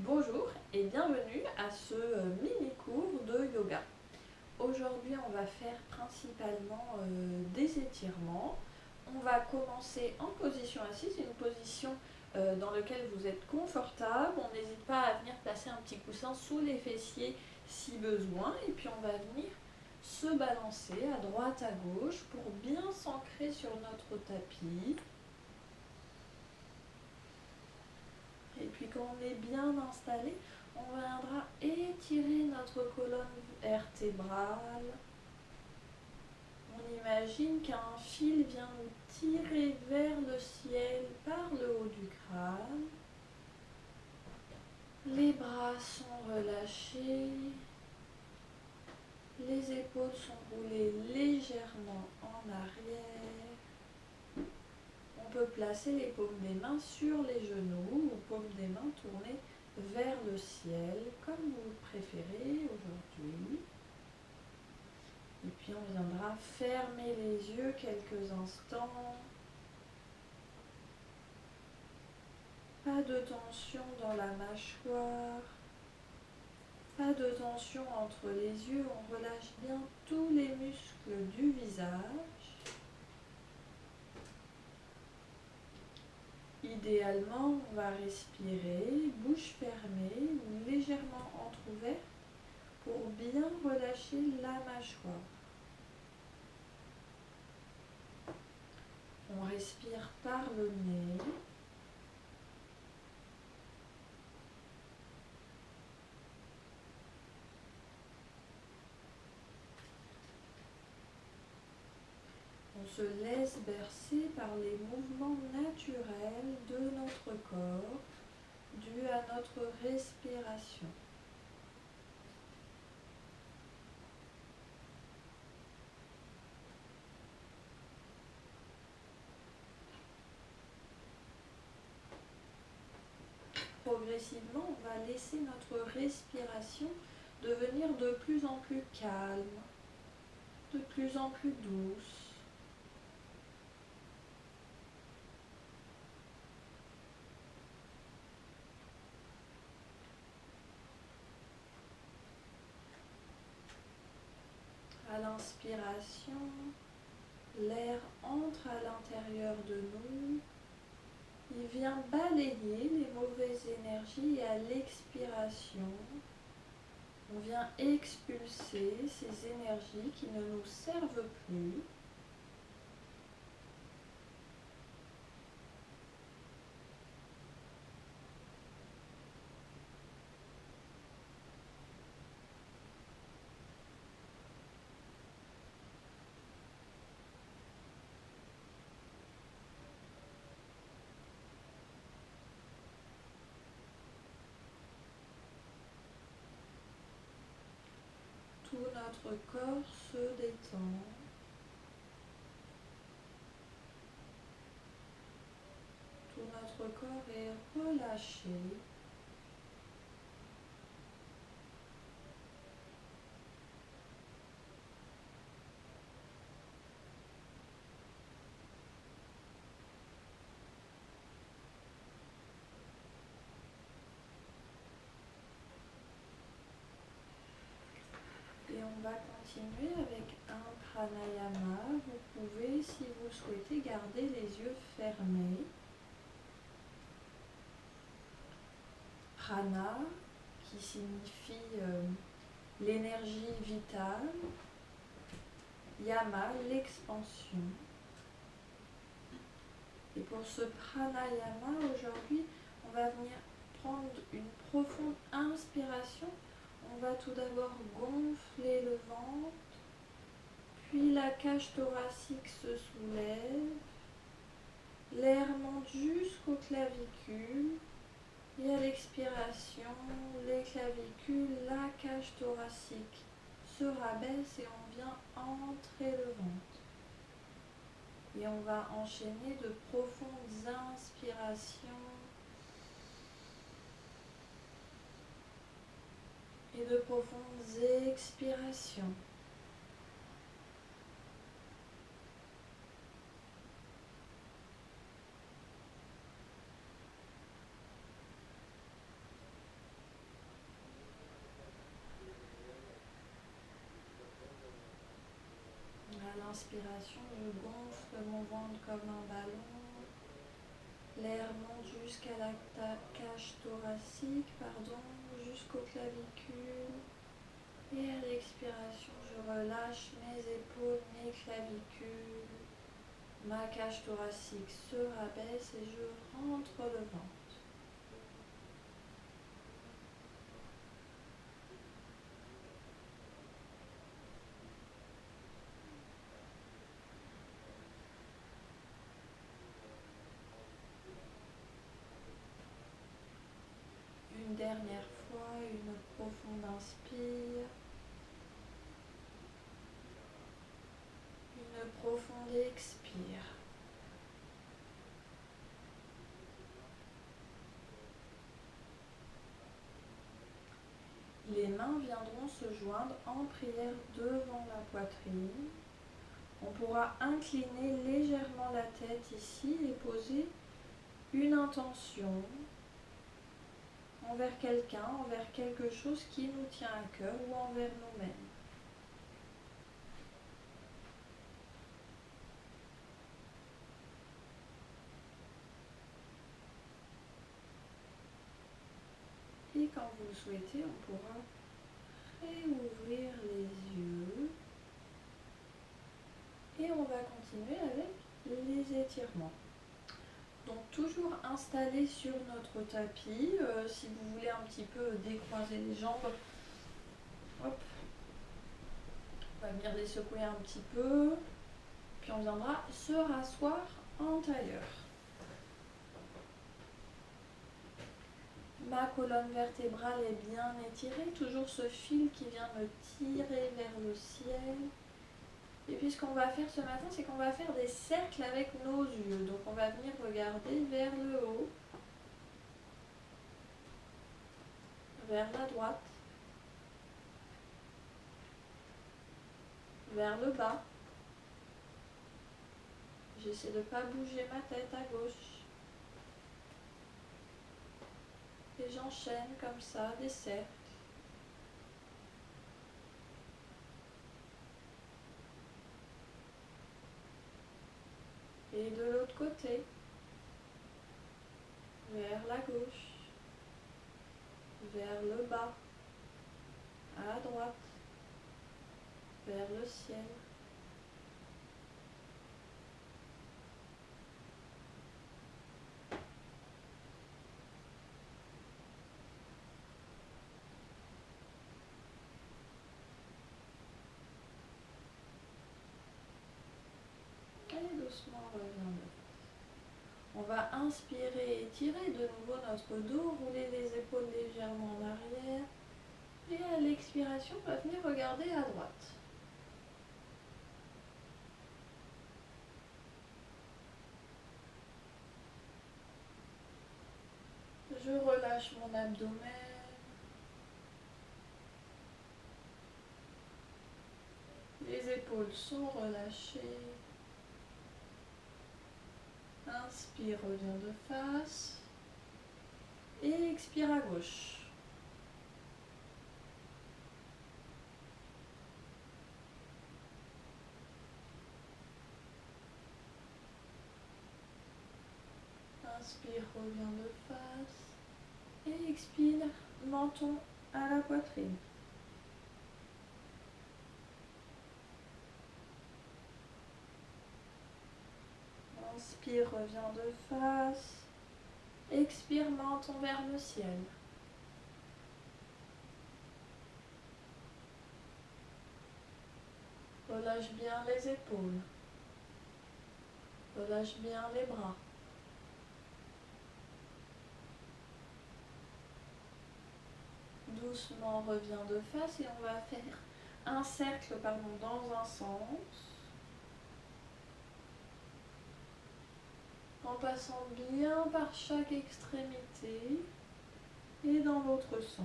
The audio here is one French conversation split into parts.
Bonjour et bienvenue à ce mini-cours de yoga. Aujourd'hui, on va faire principalement des étirements. On va commencer en position assise, une position dans laquelle vous êtes confortable. On n'hésite pas à venir placer un petit coussin sous les fessiers si besoin. Et puis on va venir se balancer à droite, à gauche pour bien s'ancrer sur notre tapis. Et puis quand on est bien installé, on viendra étirer notre colonne vertébrale. On imagine qu'un fil vient nous tirer vers le ciel par le haut du crâne. Les bras sont relâchés. Les épaules sont roulées légèrement en arrière. On peut placer les paumes des mains sur les genoux ou paumes des mains tournées vers le ciel, comme vous le préférez aujourd'hui. Et puis on viendra fermer les yeux quelques instants. Pas de tension dans la mâchoire. Pas de tension entre les yeux. On relâche bien tous les muscles du visage. Idéalement, on va respirer, bouche fermée ou légèrement entrouverte pour bien relâcher la mâchoire. On respire par le nez. On se laisse bercer par les mouvements naturels de notre corps dus à notre respiration. Progressivement, on va laisser notre respiration devenir de plus en plus calme, de plus en plus douce. À l'inspiration, l'air entre à l'intérieur de nous. Il vient balayer les mauvaises énergies et à l'expiration, on vient expulser ces énergies qui ne nous servent plus. Tout notre corps se détend. Tout notre corps est relâché. Et on va continuer avec un pranayama. Vous pouvez, si vous souhaitez, garder les yeux fermés. Prana, qui signifie l'énergie vitale. Yama, l'expansion. Et pour ce pranayama, aujourd'hui, on va venir prendre une profonde inspiration. On va tout d'abord gonfler le ventre, puis la cage thoracique se soulève, l'air monte jusqu'aux clavicules, et à l'expiration, les clavicules, la cage thoracique se rabaisse et on vient entrer le ventre. Et on va enchaîner de profondes inspirations et de profondes expirations. inspiration, je gonfle mon ventre comme un ballon. L'air monte jusqu'à la cage thoracique, jusqu'aux clavicules. Et à l'expiration, je relâche mes épaules, mes clavicules. Ma cage thoracique se rabaisse et je rentre le ventre. Une dernière fois, une profonde inspire. Une profonde expire. Les mains viendront se joindre en prière devant la poitrine. On pourra incliner légèrement la tête ici et poser une intention envers quelqu'un, envers quelque chose qui nous tient à cœur ou envers nous-mêmes. Et quand vous le souhaitez, on pourra réouvrir les yeux. Et on va continuer avec les étirements. Donc toujours installé sur notre tapis. Si vous voulez un petit peu décroiser les jambes, hop, on va venir les secouer un petit peu. Puis on viendra se rasseoir en tailleur. Ma colonne vertébrale est bien étirée, toujours ce fil qui vient me tirer vers le ciel. Et puis ce qu'on va faire ce matin, c'est qu'on va faire des cercles avec nos yeux. Donc on va venir regarder vers le haut, vers la droite, vers le bas. J'essaie de ne pas bouger ma tête à gauche. Et j'enchaîne comme ça des cercles. Et de l'autre côté, vers la gauche, vers le bas, à droite, vers le ciel. Et doucement revient. On va inspirer, étirer de nouveau notre dos, rouler les épaules légèrement en arrière. Et à l'expiration, on va venir regarder à droite. Je relâche mon abdomen. Les épaules sont relâchées. Inspire, reviens de face. Et expire à gauche. Inspire, reviens de face. Et expire, menton à la poitrine. Inspire, reviens de face. Expire, menton vers le ciel. Relâche bien les épaules. Relâche bien les bras. Doucement, reviens de face et on va faire un cercle dans un sens. En passant bien par chaque extrémité et dans l'autre sens.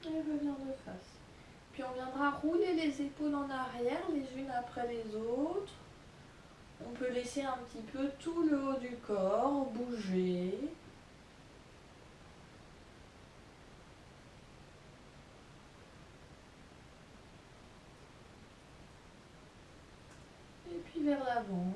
Et reviens de face. Puis on viendra rouler les épaules en arrière, les unes après les autres. On peut laisser un petit peu tout le haut du corps bouger. Et puis vers l'avant.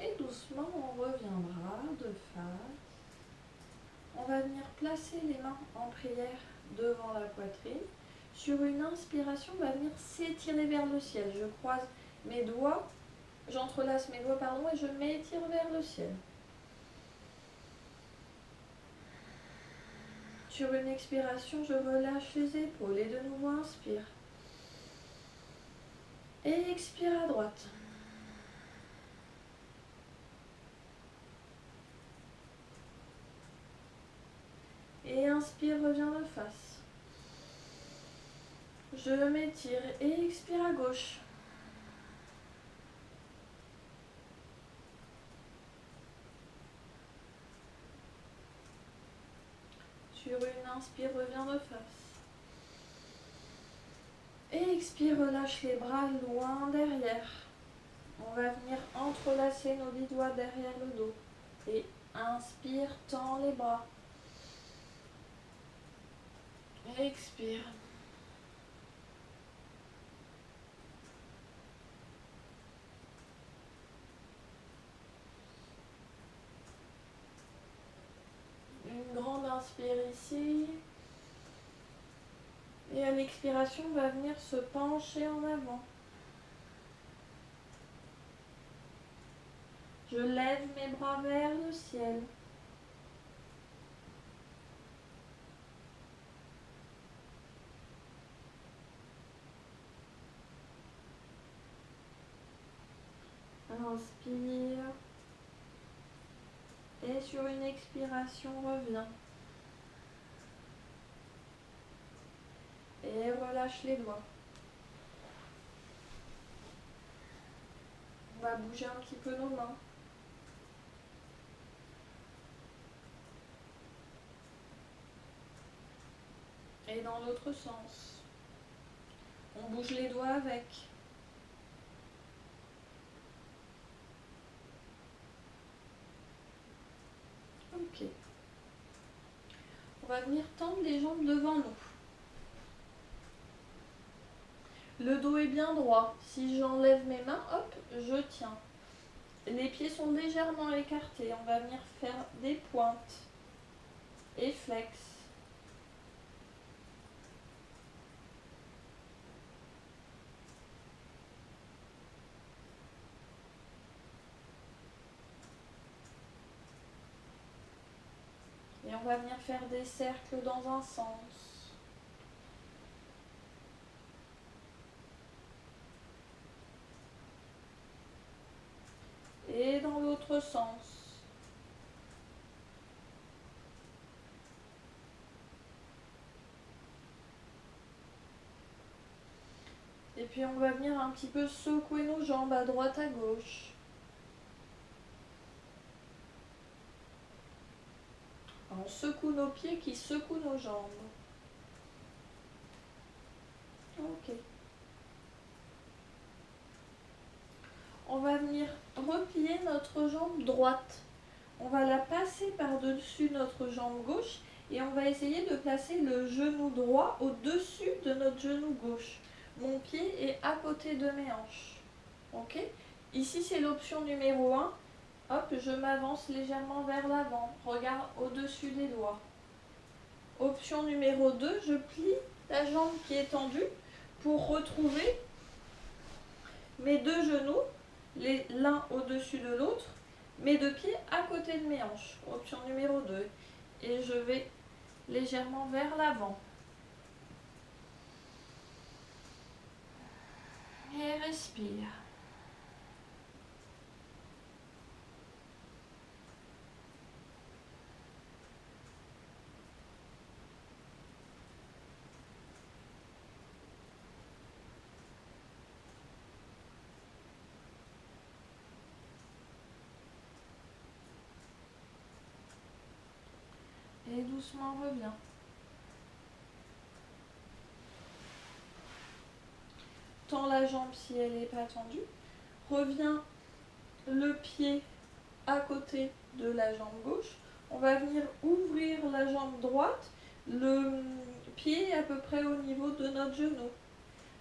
Et doucement, on reviendra de face. On va venir placer les mains en prière devant la poitrine. Sur une inspiration, on va venir s'étirer vers le ciel. Je croise mes doigts, j'entrelace mes doigts, pardon, et je m'étire vers le ciel. Sur une expiration, je relâche les épaules et de nouveau inspire. Et expire à droite. Et inspire, reviens de face. Je m'étire et expire à gauche. Sur une inspire, reviens de face. Et expire, relâche les bras loin derrière. On va venir entrelacer nos 10 doigts derrière le dos. Et inspire, tends les bras. Expire. Une grande inspire ici. Et à l'expiration, on va venir se pencher en avant. Je lève mes bras vers le ciel. Inspire. Et sur une expiration, reviens. Et relâche les doigts. On va bouger un petit peu nos mains. Et dans l'autre sens. On bouge les doigts avec. Ok. On va venir tendre les jambes devant nous. Le dos est bien droit. Si j'enlève mes mains, hop, je tiens. Les pieds sont légèrement écartés. On va venir faire des pointes et flex. Et on va venir faire des cercles dans un sens. Et dans l'autre sens. Et puis on va venir un petit peu secouer nos jambes à droite, à gauche. On secoue nos pieds qui secouent nos jambes. Ok. On va venir replier notre jambe droite. On va la passer par-dessus notre jambe gauche et on va essayer de placer le genou droit au-dessus de notre genou gauche. Mon pied est à côté de mes hanches. Ok? Ici, c'est l'option numéro 1. Hop, je m'avance légèrement vers l'avant. Regarde au-dessus des doigts. Option numéro 2, je plie la jambe qui est tendue pour retrouver mes deux genoux, l'un au-dessus de l'autre, mes deux pieds à côté de mes hanches. Option numéro 2. Et je vais légèrement vers l'avant. Et respire. doucement reviens. Tends la jambe si elle n'est pas tendue. Reviens le pied à côté de la jambe gauche. On va venir ouvrir la jambe droite. Le pied est à peu près au niveau de notre genou.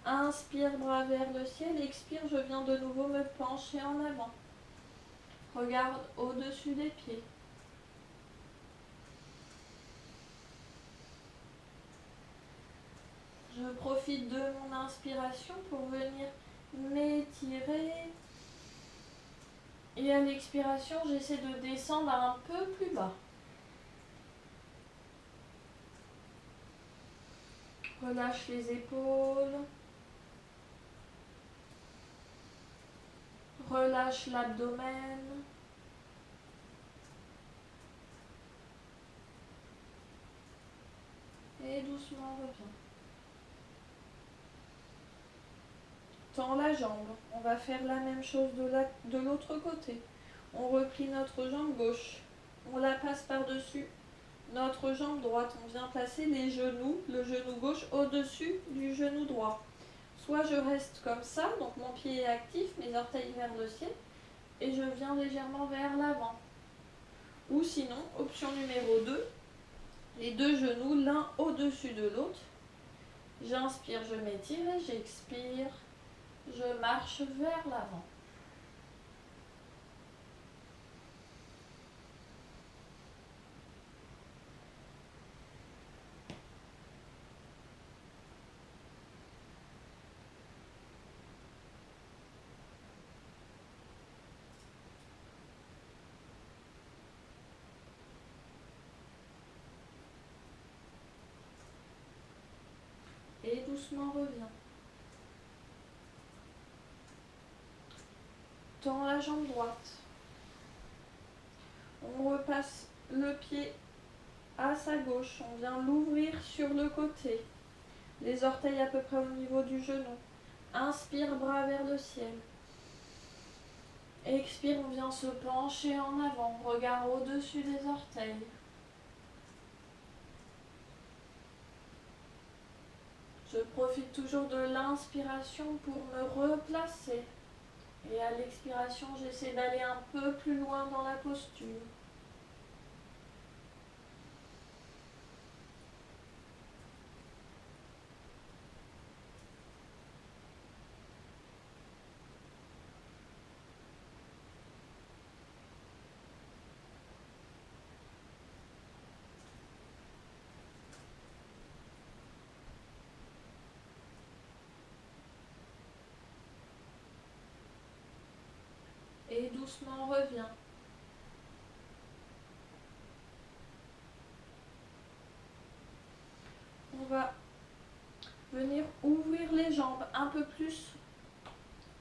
Inspire, bras vers le ciel. Expire, je viens de nouveau me pencher en avant. Regarde au-dessus des pieds. Je profite de mon inspiration pour venir m'étirer. Et à l'expiration, j'essaie de descendre un peu plus bas. Relâche les épaules. Relâche l'abdomen. Et doucement reviens. Tends la jambe. On va faire la même chose de l'autre côté. On replie notre jambe gauche. On la passe par-dessus notre jambe droite. On vient placer les genoux, le genou gauche au-dessus du genou droit. Soit je reste comme ça, donc mon pied est actif, mes orteils vers le ciel, et je viens légèrement vers l'avant. Ou sinon, option numéro 2, les deux genoux l'un au-dessus de l'autre. J'inspire, je m'étire et j'expire. Je marche vers l'avant. Et doucement reviens. Tends la jambe droite. On repasse le pied à sa gauche. On vient l'ouvrir sur le côté. Les orteils à peu près au niveau du genou. Inspire, bras vers le ciel. Expire, on vient se pencher en avant. Regard au-dessus des orteils. Je profite toujours de l'inspiration pour me replacer. Et à l'expiration, j'essaie d'aller un peu plus loin dans la posture. Et doucement reviens. On va venir ouvrir les jambes un peu plus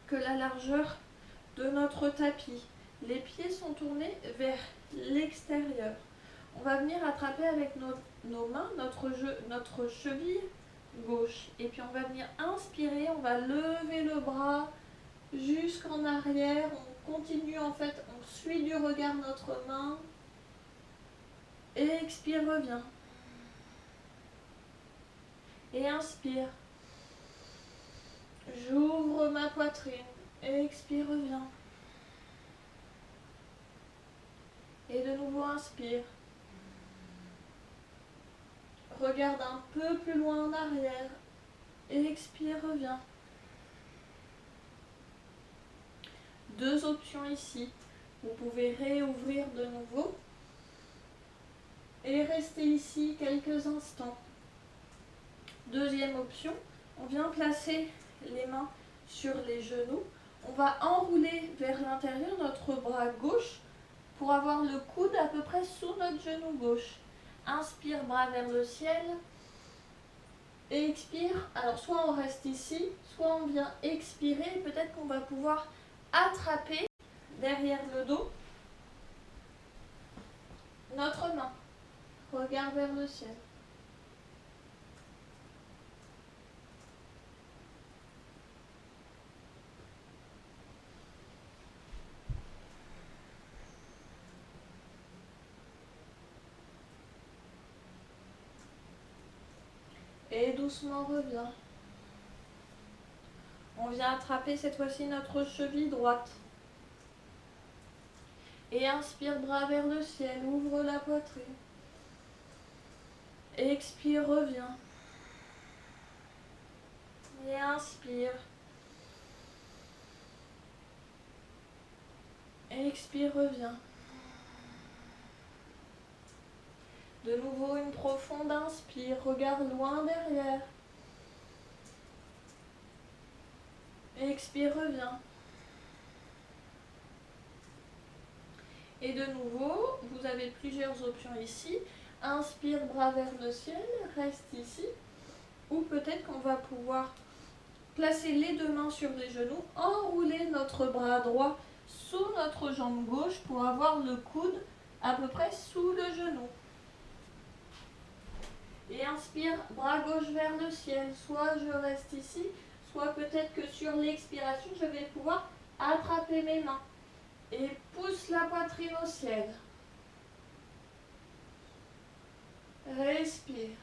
que la largeur de notre tapis. Les pieds sont tournés vers l'extérieur. On va venir attraper avec nos mains notre cheville gauche. Et puis on va venir inspirer, on va lever le bras jusqu'en arrière. On continue en fait, on suit du regard notre main. Et expire, reviens. Et inspire. J'ouvre ma poitrine. Et expire, reviens. Et de nouveau, inspire. Regarde un peu plus loin en arrière. Et expire, reviens. Deux options ici. Vous pouvez réouvrir de nouveau. Et rester ici quelques instants. Deuxième option, on vient placer les mains sur les genoux. On va enrouler vers l'intérieur notre bras gauche pour avoir le coude à peu près sous notre genou gauche. Inspire, bras vers le ciel. Et expire. Alors soit on reste ici, soit on vient expirer. Peut-être qu'on va pouvoir attraper derrière le dos notre main. Regard vers le ciel. Et doucement reviens. On vient attraper cette fois-ci notre cheville droite. Et inspire, bras vers le ciel, ouvre la poitrine. Expire, reviens. Et inspire. Expire, reviens. De nouveau une profonde inspire, regarde loin derrière. Expire, reviens. Et de nouveau, vous avez plusieurs options ici. Inspire, bras vers le ciel, reste ici. Ou peut-être qu'on va pouvoir placer les deux mains sur les genoux, enrouler notre bras droit sous notre jambe gauche pour avoir le coude à peu près sous le genou. Et inspire, bras gauche vers le ciel. Soit je reste ici, soit peut-être que sur l'expiration, je vais pouvoir attraper mes mains. Et pousse la poitrine au ciel. Respire.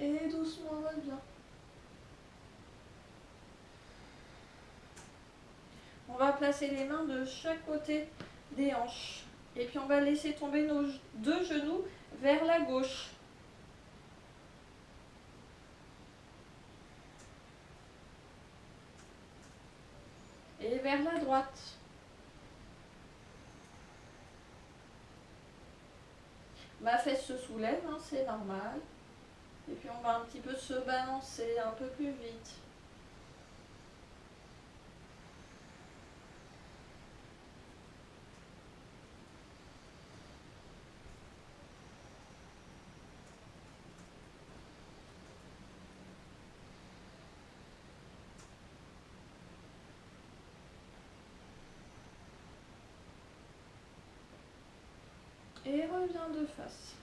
Et doucement reviens. On va placer les mains de chaque côté des hanches. Et puis on va laisser tomber nos deux genoux vers la gauche. Et vers la droite. Ma fesse se soulève, hein, c'est normal. Et puis on va un petit peu se balancer un peu plus vite. Et reviens de face.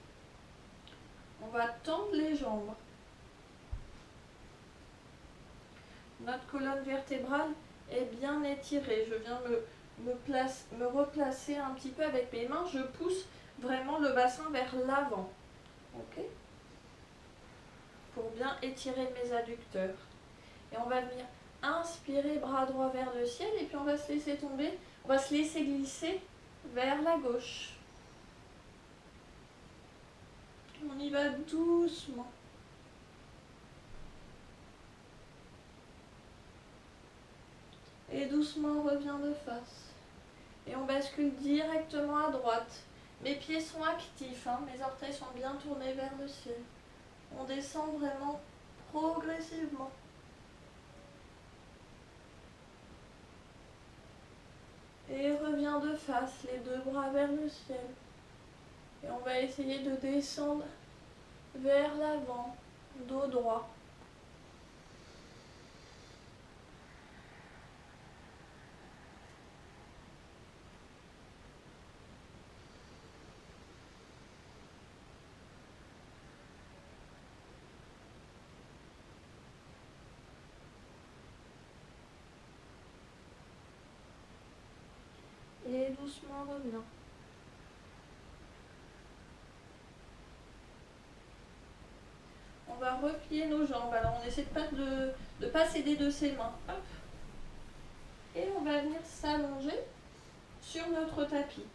On va tendre les jambes. Notre colonne vertébrale est bien étirée. Je viens me replacer un petit peu avec mes mains. Je pousse vraiment le bassin vers l'avant. Ok ? Pour bien étirer mes adducteurs. Et on va venir inspirer, bras droit vers le ciel. Et puis on va se laisser tomber. On va se laisser glisser vers la gauche. On y va doucement. Et doucement, on revient de face. Et on bascule directement à droite. Mes pieds sont actifs, hein, mes orteils sont bien tournés vers le ciel. On descend vraiment progressivement. Et revient de face, les deux bras vers le ciel. Et on va essayer de descendre vers l'avant, dos droit. Et doucement revient. On va replier nos jambes. Alors on essaie de ne pas s'aider de ses mains. Hop. Et on va venir s'allonger sur notre tapis.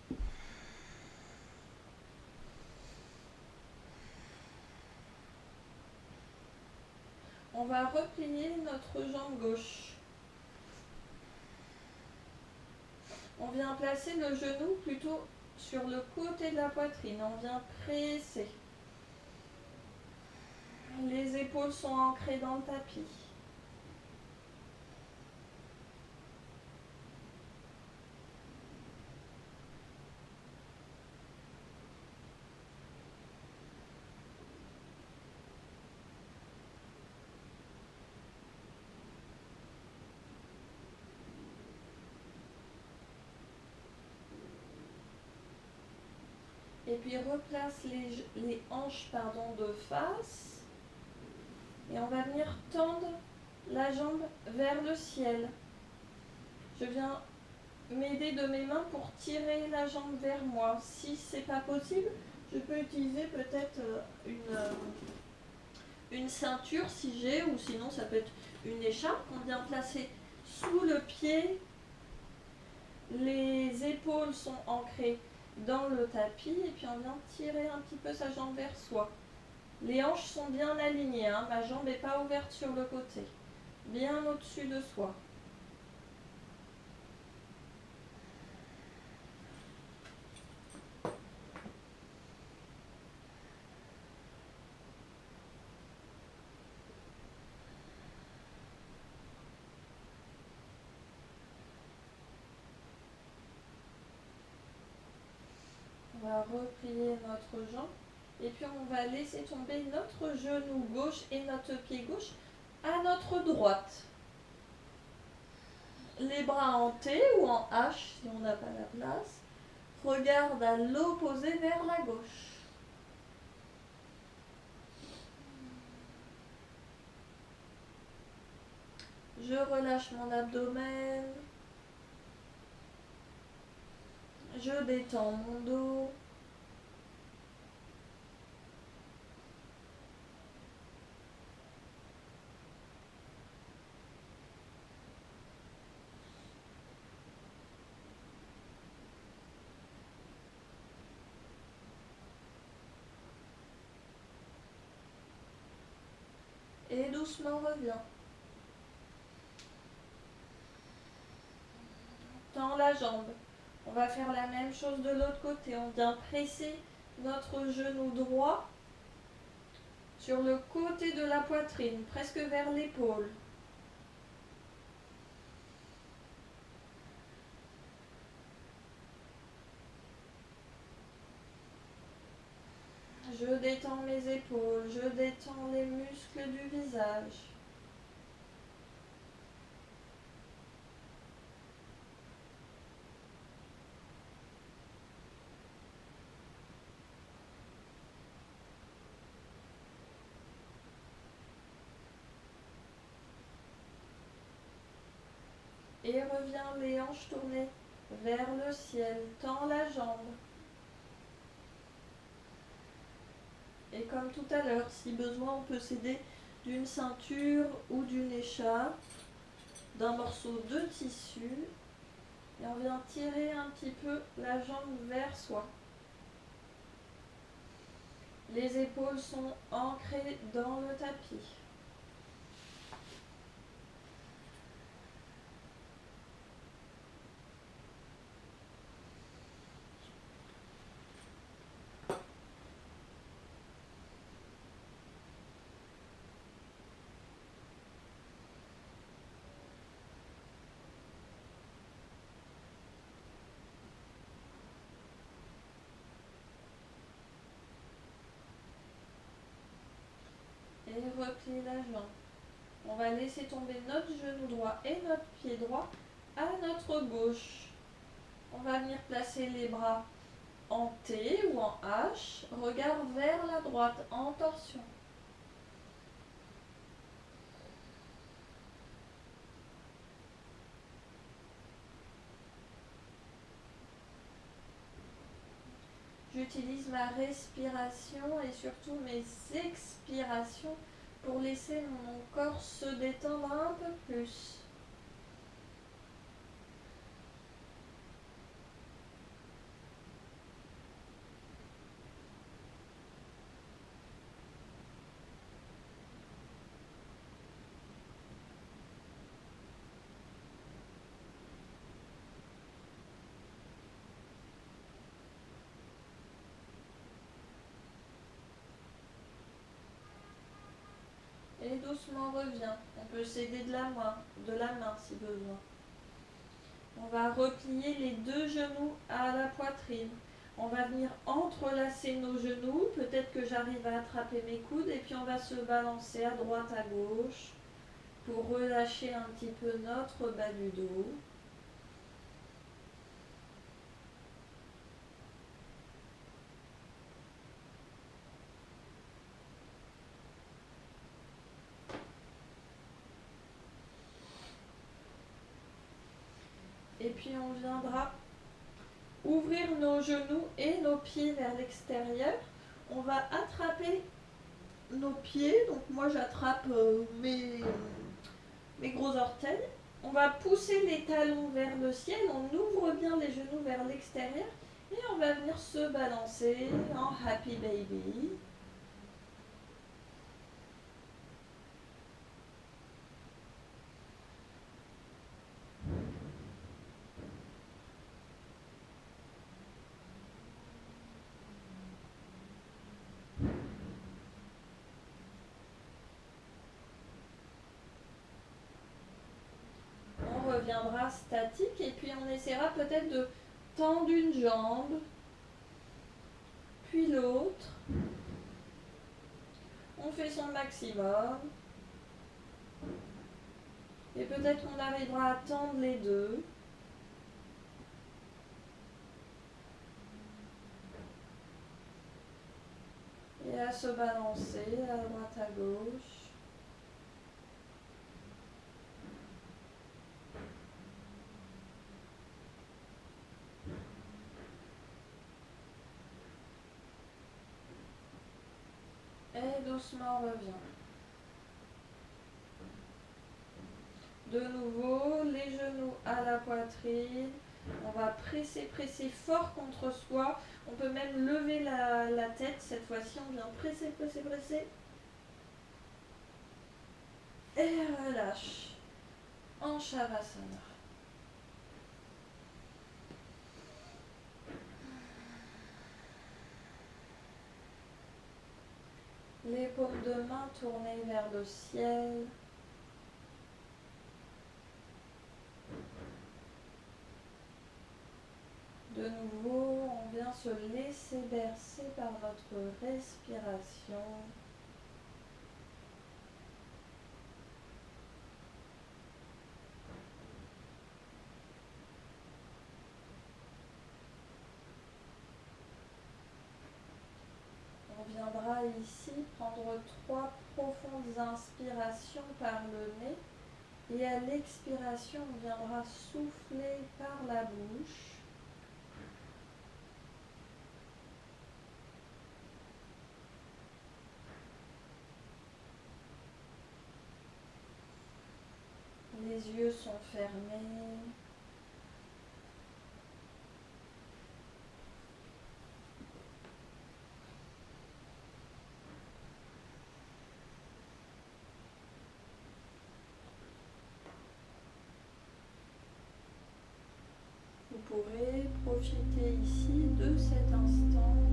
On va replier notre jambe gauche. On vient placer le genou plutôt sur le côté de la poitrine. On vient presser. Les épaules sont ancrées dans le tapis. Et puis replace les hanches de face. Et on va venir tendre la jambe vers le ciel. Je viens m'aider de mes mains pour tirer la jambe vers moi. Si c'est pas possible, je peux utiliser peut-être une ceinture si j'ai, ou sinon ça peut être une écharpe qu'on vient placer sous le pied. Les épaules sont ancrées dans le tapis et puis on vient tirer un petit peu sa jambe vers soi. Les hanches sont bien alignées, hein. Ma jambe n'est pas ouverte sur le côté, bien au-dessus de soi. On va replier notre jambe et puis on va laisser tomber notre genou gauche et notre pied gauche à notre droite. Les bras en T ou en H si on n'a pas la place. Regarde à l'opposé vers la gauche. Je relâche mon abdomen. Je détends mon dos. Et doucement reviens. Tends la jambe. On va faire la même chose de l'autre côté. On vient presser notre genou droit sur le côté de la poitrine, presque vers l'épaule. Je détends mes épaules, je détends les muscles du visage. Et reviens les hanches tournées vers le ciel. Tends la jambe. Et comme tout à l'heure, si besoin, on peut s'aider d'une ceinture ou d'une écharpe, d'un morceau de tissu. Et on vient tirer un petit peu la jambe vers soi. Les épaules sont ancrées dans le tapis. Et replie la jambe. On va laisser tomber notre genou droit et notre pied droit à notre gauche. On va venir placer les bras en T ou en H, regard vers la droite, en torsion. J'utilise ma respiration et surtout mes expirations pour laisser mon corps se détendre un peu plus. Et doucement reviens. On peut s'aider de la main si besoin. On va replier les deux genoux à la poitrine. On va venir entrelacer nos genoux. Peut-être que j'arrive à attraper mes coudes. Et puis on va se balancer à droite, à gauche pour relâcher un petit peu notre bas du dos. puis on viendra ouvrir nos genoux et nos pieds vers l'extérieur. On va attraper nos pieds, donc moi j'attrape mes gros orteils. On va pousser les talons vers le ciel, on ouvre bien les genoux vers l'extérieur et on va venir se balancer en Happy Baby. On reviendra statique et puis on essaiera peut-être de tendre une jambe, puis l'autre. On fait son maximum. Et peut-être on arrivera à tendre les deux. Et à se balancer à droite à gauche. Et doucement on revient. De nouveau, les genoux à la poitrine. On va presser fort contre soi. On peut même lever la tête. Cette fois-ci, on vient presser. Et relâche. En Shavasana. Les paumes de main tournées vers le ciel. De nouveau, on vient se laisser bercer par notre respiration. On viendra ici prendre 3 profondes inspirations par le nez. Et à l'expiration, on viendra souffler par la bouche. Les yeux sont fermés. Vous pourrez profiter ici de cet instant